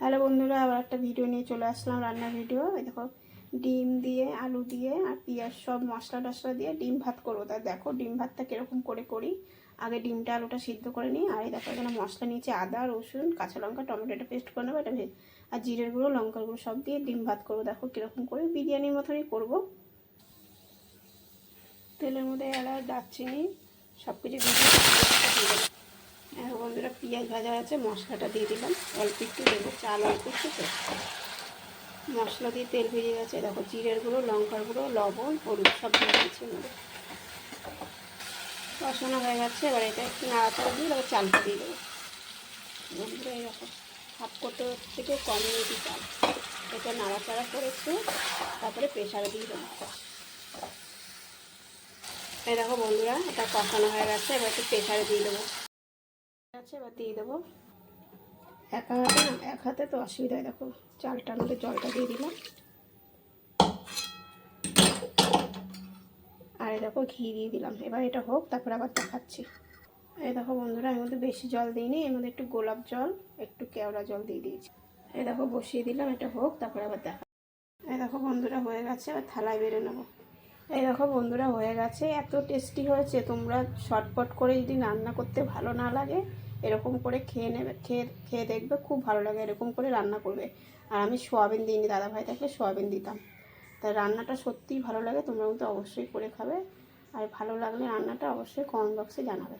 Hello বন্ধুরা, আবার একটা ভিডিও নিয়ে চলে আসলাম, রান্নার ভিডিও। এই দেখো, ডিম দিয়ে আলু দিয়ে আর পেঁয়াজ সব মশলা টশলা দিয়ে ডিম ভাত করবো। তাই দেখো ডিম ভাতটা কীরকম করে করি। আগে ডিমটা আলুটা সিদ্ধ করে নিই। আর এই দেখো এখানে মশলা নিয়েছি, আদা রসুন কাঁচা লঙ্কা টমেটোটা পেস্ট করে নেবো, এটা আর জিরের গুঁড়ো লঙ্কার গুঁড়ো সব দিয়ে ডিম ভাত করবো। দেখো কীরকম করে বিরিয়ানির মতনই করবো। তেলের মধ্যে এলাচ দারচিনি সব কিছু দিয়ে বন্ধুরা, পেঁয়াজ ভাজা আছে, মশলাটা দিয়ে দিলাম, অল্প একটু দেবো, চাল অল্প একটু তো। মশলা দিয়ে তেল ভেজে গেছে, দেখো জিরের গুঁড়ো লঙ্কার গুঁড়ো লবণ হলুদ সব দিয়ে দিয়েছি মধ্যে। কষানো হয়ে গেছে, এবার এটা একটু নাড়াচাড়া দিয়ে এবার চালটা দিয়ে দেবো। বন্ধুরা এরকম হাফ করতে থেকে কম নিয়েছি চাল, এটা নাড়াচাড়া করেছে, তারপরে প্রেশারে দিয়ে দেবো। এই দেখো বন্ধুরা, এটা কষানো হয়ে গেছে, এবার একটু প্রেশারে দিয়ে দেবো। এবার দিয়ে দেবো এক হাতে তো অসুবিধায়, দেখো চালটার মধ্যে জলটা দিয়ে দিলাম। আর এই দেখো ঘি দিয়ে দিলাম। এবার এটা হোক, তারপর আবার দেখাচ্ছি। এই দেখো বন্ধুরা, এর মধ্যে বেশি জল দিইনি, এর মধ্যে একটু গোলাপ জল একটু কেওড়া জল দিয়ে দিয়েছি। এই দেখো বসিয়ে দিলাম, এটা হোক, তারপর আবার দেখা। এই দেখো বন্ধুরা হয়ে গেছে, এবার থালায় বেড়ে নেবো। এই দেখো বন্ধুরা হয়ে গেছে, এত টেস্টি হয়েছে। তোমরা শর্টপট করে যদি রান্না করতে ভালো না লাগে, এরকম করে খেয়ে নেবে, খেয়ে দেখবে, খুব ভালো লাগে। এরকম করে রান্না করবে। আর আমি সোয়াবিন দিইনি, দাদাভাই থাকলে সোয়াবিন দিতাম। তাই রান্নাটা সত্যিই ভালো লাগে, তোমরা কিন্তু অবশ্যই করে খাবে। আর ভালো লাগলে রান্নাটা অবশ্যই কমেন্ট বক্সে জানাবে।